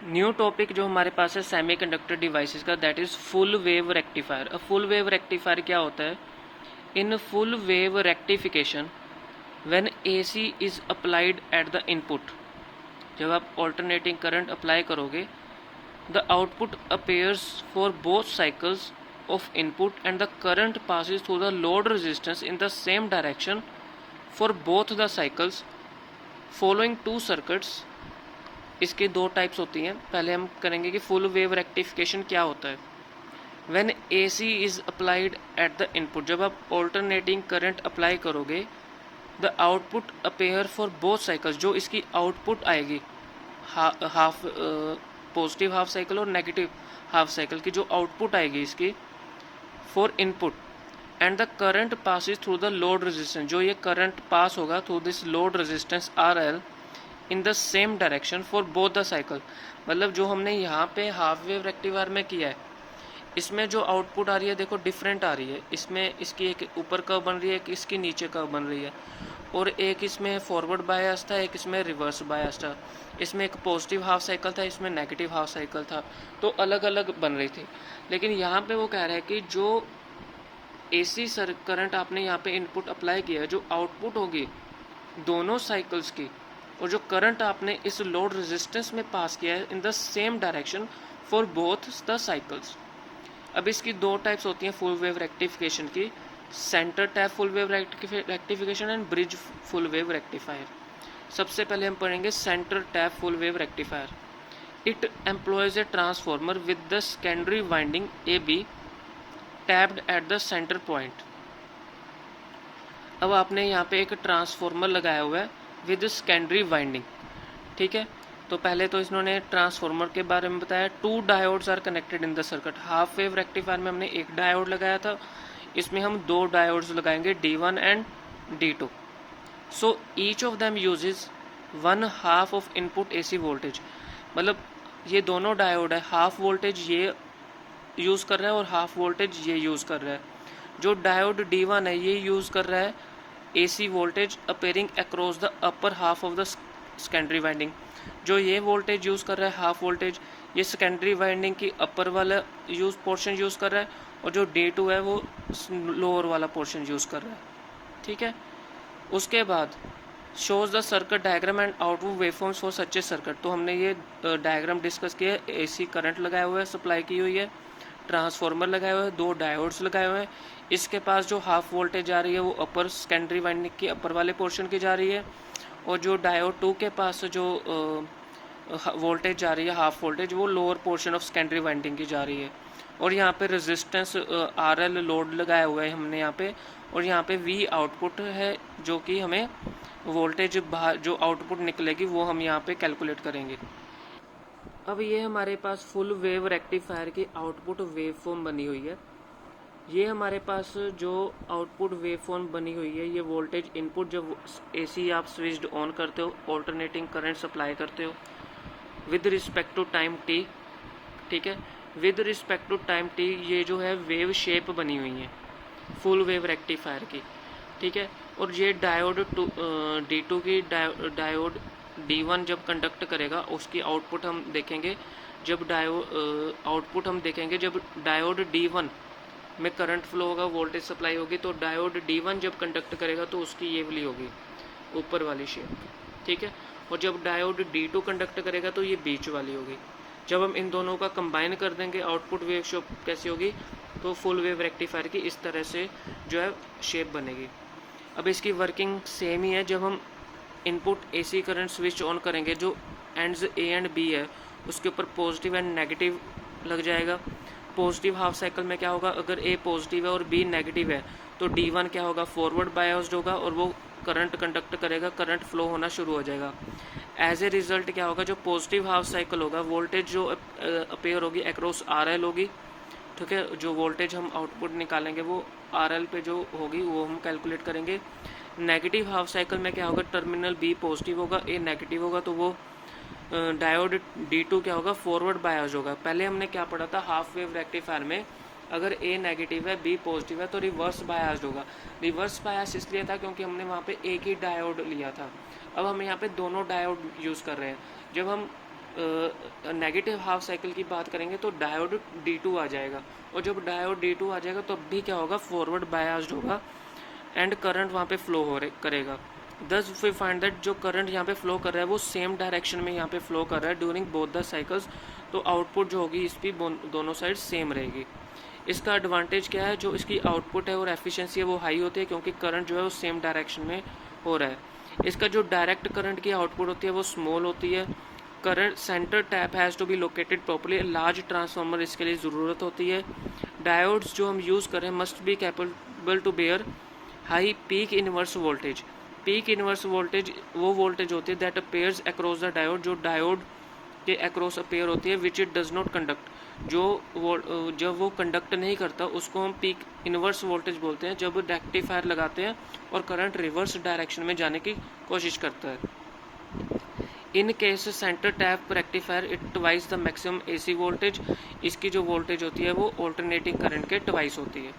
New topic जो हमारे पास है सेमीकंडक्टर डिवाइसेस का, that is full wave rectifier. अब फुल वेव रेक्टिफायर क्या होता है? In full wave rectification when AC is applied at the input, जब आप ऑल्टरनेटिंग करंट अप्लाई करोगे, the output appears for both cycles of input and the current passes through the load resistance in the same direction for both the cycles following two circuits. इसके दो types होती हैं। पहले हम करेंगे कि full wave rectification क्या होता है। When AC is applied at the input, जब आप ऑल्टरनेटिंग करंट अप्लाई करोगे, the output appear for both cycles, जो इसकी आउटपुट आएगी हाफ पॉजिटिव हाफ साइकिल और नेगेटिव हाफ साइकिल की जो आउटपुट आएगी इसकी for input, and the current passes through the load resistance, जो ये करंट पास होगा through this load resistance R L in the same direction for both the cycle. मतलब जो हमने यहाँ पे हाफ वेव रेक्टिफायर में किया है, इसमें जो आउटपुट आ रही है देखो डिफरेंट आ रही है। इसमें इसकी एक ऊपर कर्व बन रही है, एक इसकी नीचे कर्व बन रही है, और एक इसमें फॉरवर्ड बायस था, एक इसमें रिवर्स बायस था। इसमें एक पॉजिटिव हाफ साइकिल था, इसमें नेगेटिव हाफ साइकिल था, तो अलग अलग बन रही थी। लेकिन यहाँ पे वो कह रहा है कि जो एसी करंट आपने यहाँ पे इनपुट अप्लाई किया है, जो आउटपुट होगी दोनों साइकिल्स की, और जो करंट आपने इस लोड रेजिस्टेंस में पास किया है in the same direction for both the cycles. अब इसकी दो टाइप्स होती हैं फुल वेव रेक्टिफिकेशन की, centre tap full wave rectification and bridge full wave rectifier. सबसे पहले हम पढ़ेंगे centre tap full wave rectifier. It employs a transformer with the secondary winding a be tapped at the centre point. अब आपने यहाँ पे एक ट्रांसफॉर्मर लगाया हुआ है विद सेकेंडरी वाइंडिंग, ठीक है। तो पहले तो इन्होंने ट्रांसफॉर्मर के बारे में बताया। Two diodes are connected in the circuit. Half wave rectifier में हमने एक डायोड लगाया था, इसमें हम दो डायोड्स लगाएंगे, D1 and D2। So each of them uses one half of input AC voltage. मतलब ये दोनों डायोड है, हाफ वोल्टेज ये यूज़ कर रहा है और हाफ वोल्टेज ये यूज़ कर रहा है। जो डायोड D1 है ये यूज़ कर रहा है AC voltage appearing across the upper half of the secondary winding. जो ये वोल्टेज यूज़ कर रहा है हाफ वोल्टेज, ये सेकेंडरी वाइंडिंग की अपर वाला पोर्शन यूज़ कर रहा है, और जो D2 है वो लोअर वाला पोर्शन यूज़ कर रहा है, ठीक है। उसके बाद shows the circuit diagram and output waveforms for such A circuit. तो हमने ये डायग्राम डिस्कस किया। AC करंट लगाया हुआ है, सप्लाई की हुई है, ट्रांसफॉर्मर लगाए हुए हैं, दो डायोड्स लगाए हुए हैं। इसके पास जो हाफ वोल्टेज आ रही है वो अपर सेकेंडरी वाइंडिंग की अपर वाले पोर्शन की जा रही है, और जो डायोड 2 के पास जो वोल्टेज जा रही है हाफ वोल्टेज, वो lower portion of secondary winding की जा रही है। और यहाँ पे रेजिस्टेंस RL लोड लगाया हुआ है हमने यहाँ पे, और यहाँ पे V आउटपुट है, जो कि हमें वोल्टेज बाहर जो आउटपुट निकलेगी वो हम यहाँ पे कैलकुलेट करेंगे। अब ये हमारे पास फुल वेव रेक्टिफायर की आउटपुट वेव फॉर्म बनी हुई है। ये हमारे पास जो आउटपुट वेव फॉर्म बनी हुई है, ये वोल्टेज इनपुट जब AC आप स्विच्ड ऑन करते हो, ऑल्टरनेटिंग करंट सप्लाई करते हो with respect to time t, ठीक है। With respect to time t ये जो है वेव शेप बनी हुई है फुल वेव रेक्टिफायर की, ठीक है। और ये डायोड D2 की डायोड D1 जब कंडक्ट करेगा उसकी आउटपुट हम देखेंगे। जब आउटपुट हम देखेंगे जब डायोड D1 में करंट फ्लो होगा, वोल्टेज सप्लाई होगी, तो डायोड D1 जब कंडक्ट करेगा तो उसकी ये वाली होगी ऊपर वाली शेप, ठीक है। और जब डायोड D2 कंडक्ट करेगा तो ये बीच वाली होगी। जब हम इन दोनों का कंबाइन कर देंगे आउटपुट वेव शेप कैसी होगी, तो फुल वेव रेक्टिफायर की इस तरह से जो है शेप बनेगी। अब इसकी वर्किंग सेम ही है। जब हम input AC current switch on करेंगे, जो एंड्स A एंड B है उसके ऊपर पॉजिटिव एंड नेगेटिव लग जाएगा। पॉजिटिव हाफ साइकिल में क्या होगा, अगर A पॉजिटिव है और B नेगेटिव है तो D1 क्या होगा, फॉरवर्ड बायस्ड होगा, और वो करंट कंडक्ट करेगा, करंट फ्लो होना शुरू हो जाएगा। एज ए रिजल्ट क्या होगा, जो पॉजिटिव हाफ साइकिल होगा, वोल्टेज जो अपेयर होगी अक्रॉस RL होगी, ठीक है। जो वोल्टेज हम आउटपुट निकालेंगे वो RL पे जो होगी वो हम कैलकुलेट करेंगे। नेगेटिव हाफ साइकिल में क्या होगा, टर्मिनल B पॉजिटिव होगा, A नेगेटिव होगा, तो वो डायोड D2 क्या होगा, फॉरवर्ड बायस्ड होगा। पहले हमने क्या पढ़ा था हाफ वेव रेक्टिफायर में, अगर A नेगेटिव है B पॉजिटिव है तो रिवर्स बायस्ड होगा। रिवर्स बायस इसलिए था क्योंकि हमने वहाँ पे एक ही डायोड लिया था। अब हम यहाँ पे दोनों डायोड यूज़ कर रहे हैं। जब हम नेगेटिव हाफ साइकिल की बात करेंगे तो डायोड D2 आ जाएगा, और जब डायोड D2 आ जाएगा तो भी क्या होगा, फॉरवर्ड बायास्ड होगा एंड करंट वहाँ पे फ्लो करेगा। दस वी फाइंड दैट जो करंट यहाँ पे फ्लो कर रहा है वो सेम डायरेक्शन में यहाँ पे फ्लो कर रहा है ड्यूरिंग बोथ द साइकिल्स, तो आउटपुट जो होगी इसकी दोनों साइड सेम रहेगी। इसका एडवांटेज क्या है, जो इसकी आउटपुट है और एफिशिएंसी है वो हाई होती है क्योंकि करंट जो है वो सेम डायरेक्शन में हो रहा है। इसका जो डायरेक्ट करंट की आउटपुट होती है वो स्मॉल होती है। Current centre tap has to be located properly, large transformer इसके लिए ज़रूरत होती है। डायोड्स जो हम यूज़ करें must be capable to bear high peak inverse voltage. Peak inverse voltage वो वोल्टेज होती है that appears across the diode, जो डायोड के अक्रॉस अपेयर होती है, which it does not conduct, जब वो कंडक्ट नहीं करता उसको हम पीक इनवर्स वोल्टेज बोलते हैं, जब रेक्टिफायर लगाते हैं और करंट रिवर्स डायरेक्शन में जाने की कोशिश करता है। In case centre tap rectifier it twice the maximum AC voltage, इसकी जो वोल्टेज होती है वो ऑल्टरनेटिंग करंट के ट्वाइस होती है।